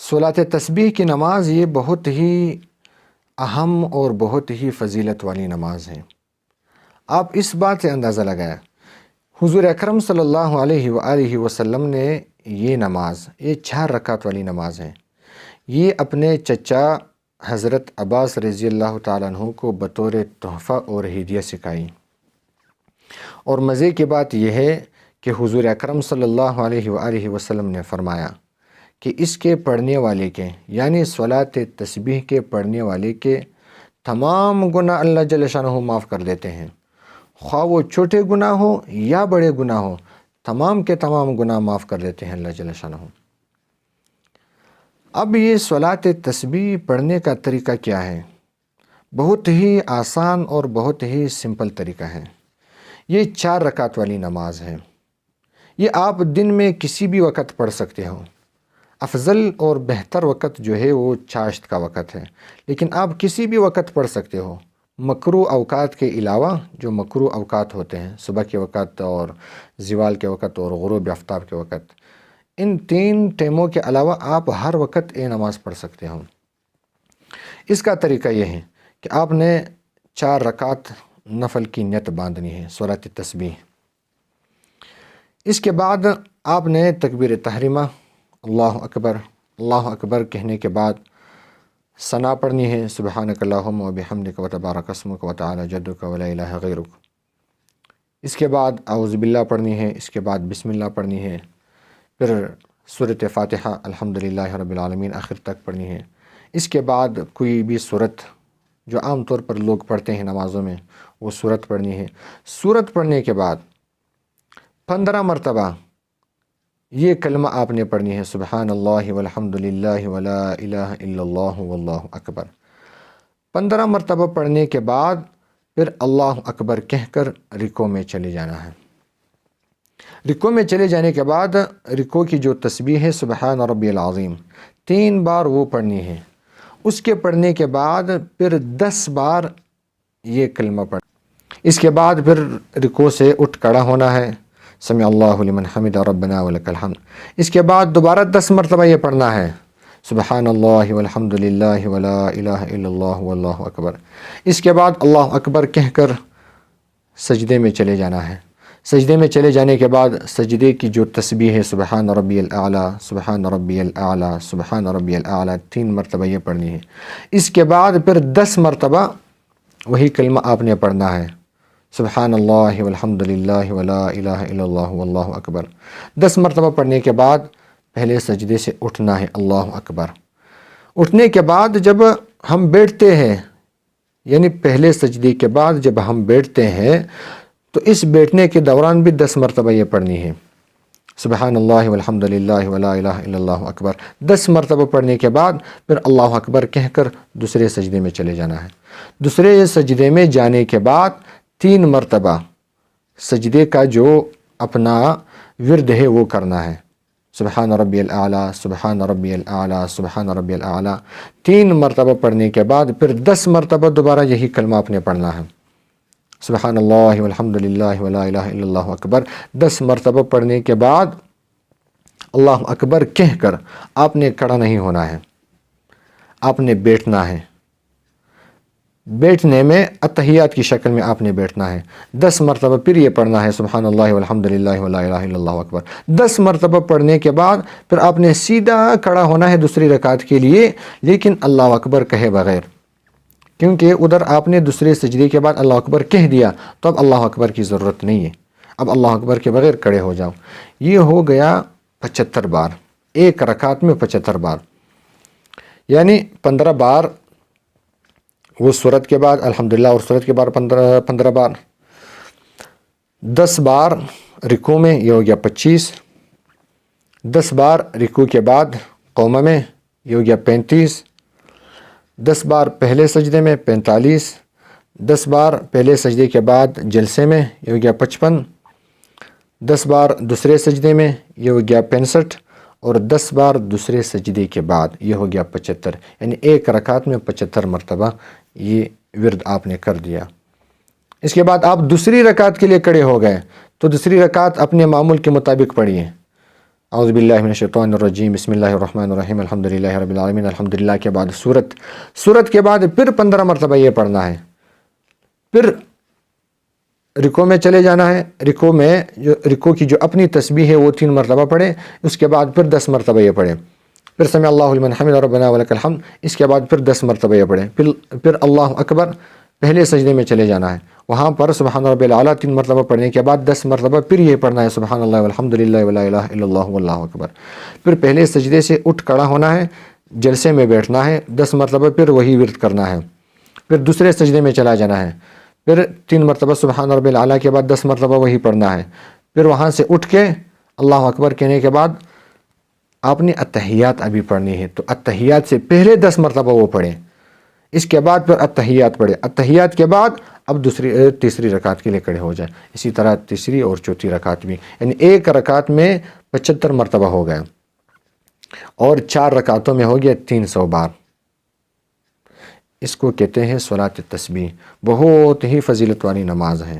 صلاۃ تسبیح کی نماز یہ بہت ہی اہم اور بہت ہی فضیلت والی نماز ہے۔ آپ اس بات سے اندازہ لگائیں، حضور اکرم صلی اللہ علیہ وآلہ وسلم نے یہ نماز، یہ 4 رکعت والی نماز ہے، یہ اپنے چچا حضرت عباس رضی اللہ تعالیٰ عنہ کو بطور تحفہ اور ہدیہ سکھائی۔ اور مزے کی بات یہ ہے کہ حضور اکرم صلی اللہ علیہ وآلہ وسلم نے فرمایا کہ اس کے پڑھنے والے کے، یعنی صلاۃ تسبیح کے پڑھنے والے کے تمام گناہ اللہ جل شانہ معاف کر دیتے ہیں، خواہ وہ چھوٹے گناہ ہو یا بڑے گناہ ہو، تمام کے تمام گناہ معاف کر دیتے ہیں اللہ جل شانہ۔ اب یہ صلاۃ تسبیح پڑھنے کا طریقہ کیا ہے؟ بہت ہی آسان اور بہت ہی سمپل طریقہ ہے۔ یہ 4 رکعت والی نماز ہے، یہ آپ دن میں کسی بھی وقت پڑھ سکتے ہو۔ افضل اور بہتر وقت جو ہے وہ چاشت کا وقت ہے، لیکن آپ کسی بھی وقت پڑھ سکتے ہو، مکروہ اوقات کے علاوہ۔ جو مکروہ اوقات ہوتے ہیں، صبح کے وقت اور زوال کے وقت اور غروب آفتاب کے وقت، ان 3 ٹائموں کے علاوہ آپ ہر وقت یہ نماز پڑھ سکتے ہو۔ اس کا طریقہ یہ ہے کہ آپ نے 4 رکعت نفل کی نیت باندھنی ہے، صلاۃ تسبیح۔ اس کے بعد آپ نے تکبیر تحریمہ اللہ اکبر کہنے کے بعد ثنا پڑھنی ہے، سبحانک اللہم و بحمدک و تبارک اسمک و تعالی جدک و لا الہ غیرک۔ اس کے بعد اعوذ باللہ پڑھنی ہے، اس کے بعد بسم اللہ پڑھنی ہے، پھر سورۃ فاتحہ الحمدللہ رب العالمین آخر تک پڑھنی ہے۔ اس کے بعد کوئی بھی سورت جو عام طور پر لوگ پڑھتے ہیں نمازوں میں، وہ سورت پڑھنی ہے۔ سورت پڑھنے کے بعد 15 مرتبہ یہ کلمہ آپ نے پڑھنی ہے، سبحان اللہ والحمدللہ ولا الہ الا اللہ واللہ اکبر۔ 15 مرتبہ پڑھنے کے بعد پھر اللہ اکبر کہہ کر رکوع میں چلے جانا ہے۔ رکوع میں چلے جانے کے بعد رکوع کی جو تسبیح ہے سبحان ربی العظیم 3 بار وہ پڑھنی ہے۔ اس کے پڑھنے کے بعد پھر 10 بار یہ کلمہ پڑھ، اس کے بعد پھر رکوع سے اٹھ کھڑا ہونا ہے، سمع اللہ لمن حمد ربنا ولک الحمد۔ اس کے بعد دوبارہ 10 مرتبہ یہ پڑھنا ہے، سبحان اللہ والحمدللہ ولا الہ الا اللہ واللہ اکبر۔ اس کے بعد اللہ اکبر کہہ کر سجدے میں چلے جانا ہے۔ سجدے میں چلے جانے کے بعد سجدے کی جو تسبیح ہے سبحان ربی الاعلیٰ سبحان ربی الاعلیٰ سبحان ربی الاعلیٰ 3 مرتبہ یہ پڑھنی ہے۔ اس کے بعد پھر 10 مرتبہ وہی کلمہ آپ نے پڑھنا ہے، سبحان اللہ والحمدللہ ولا الہ الا اللہ واللہ اکبر۔ 10 مرتبہ پڑھنے کے بعد پہلے سجدے سے اٹھنا ہے، اللہ اکبر۔ اٹھنے کے بعد جب ہم بیٹھتے ہیں، یعنی پہلے سجدے کے بعد جب ہم بیٹھتے ہیں تو اس بیٹھنے کے دوران بھی 10 مرتبہ یہ پڑھنی ہے، سبحان اللہ والحمدللہ ولا الہ الا اللہ اکبر۔ 10 مرتبہ پڑھنے کے بعد پھر اللہ اکبر کہہ کر دوسرے سجدے میں چلے جانا ہے۔ دوسرے سجدے میں جانے کے بعد 3 مرتبہ سجدے کا جو اپنا ورد ہے وہ کرنا ہے، سبحان ربی الاعلیٰ سبحان ربی الاعلیٰ سبحان ربی الاعلیٰ 3 مرتبہ پڑھنے کے بعد پھر 10 مرتبہ دوبارہ یہی کلمہ آپ نے پڑھنا ہے، سبحان اللہ والحمدللہ ولا الہ الا اللہ اکبر۔ 10 مرتبہ پڑھنے کے بعد اللہ اکبر کہہ کر آپ نے کھڑا نہیں ہونا ہے، آپ نے بیٹھنا ہے۔ بیٹھنے میں اتحیات کی شکل میں آپ نے بیٹھنا ہے۔ 10 مرتبہ پھر یہ پڑھنا ہے، سبحان اللہ والحمدللہ ولا الہ الا اللہ اکبر۔ 10 مرتبہ پڑھنے کے بعد پھر آپ نے سیدھا کھڑا ہونا ہے دوسری رکعت کے لیے، لیکن اللہ اکبر کہے بغیر، کیونکہ ادھر آپ نے دوسرے سجدے کے بعد اللہ اکبر کہہ دیا تو اب اللہ اکبر کی ضرورت نہیں ہے، اب اللہ اکبر کے بغیر کھڑے ہو جاؤ۔ یہ ہو گیا 75 بار، ایک رکعت میں 75 بار، یعنی 15 بار وہ سورت کے بعد الحمدللہ اور سورت کے بعد 15 بار، 10 بار رکوع میں، یہ ہو گیا 25، 10 بار رکوع کے بعد قومہ میں، یہ ہو گیا 35، 10 بار پہلے سجدے میں 45، 10 بار پہلے سجدے کے بعد جلسے میں، یہ ہو گیا 55، 10 بار دوسرے سجدے میں، یہ ہو گیا 65، اور 10 بار دوسرے سجدے کے بعد یہ ہو گیا 75، یعنی ایک رکعت میں 75 مرتبہ یہ ورد آپ نے کر دیا۔ اس کے بعد آپ دوسری رکعت کے لیے کھڑے ہو گئے تو دوسری رکعت اپنے معمول کے مطابق پڑھیے، اعوذ باللہ من الشیطان الرجیم بسم اللہ الرحمن الرحیم الحمدللہ رب العالمین الحمدللہ کے بعد سورت کے بعد پھر 15 مرتبہ یہ پڑھنا ہے. پھر رکوع میں چلے جانا ہے. رکوع کی جو اپنی تسبیح ہے وہ 3 مرتبہ پڑھے. اس کے بعد پھر 10 مرتبہ یہ پڑھے. پھر سمع اللہ لمن حمدہ ربنا ولک الحمد. اس کے بعد پھر 10 مرتبہ یہ پڑھے. پھر اللہ اکبر. پہلے سجدے میں چلے جانا ہے. وہاں پر سبحان رب العلیٰ 3 مرتبہ پڑھنے کے بعد 10 مرتبہ پھر یہ پڑھنا ہے سبحان اللہ والحمدللہ ولا الہ الا اللہ واللہ اکبر. پھر پہلے سجدے سے اٹھ کھڑا ہونا ہے, جلسے میں بیٹھنا ہے, 10 مرتبہ پھر وہی ورد کرنا ہے. پھر دوسرے سجدے میں چلا جانا ہے. پھر 3 مرتبہ سبحان رب العلیٰ کے بعد 10 مرتبہ وہی پڑھنا ہے. پھر وہاں سے اٹھ کے اللہ اکبر کہنے کے بعد آپ نے التحیات ابھی پڑھنی ہے, تو التحیات سے پہلے 10 مرتبہ وہ پڑھیں. اس کے بعد پھر التحیات پڑھے. التحیات کے بعد اب تیسری رکعت کے لیے کھڑے ہو جائیں. اسی طرح تیسری اور چوتھی رکعت بھی, یعنی ایک رکعت میں 75 مرتبہ ہو گیا اور 4 رکعتوں میں ہو گیا 300 بار. اس کو کہتے ہیں صلاۃ التسبیح. بہت ہی فضیلت والی نماز ہے.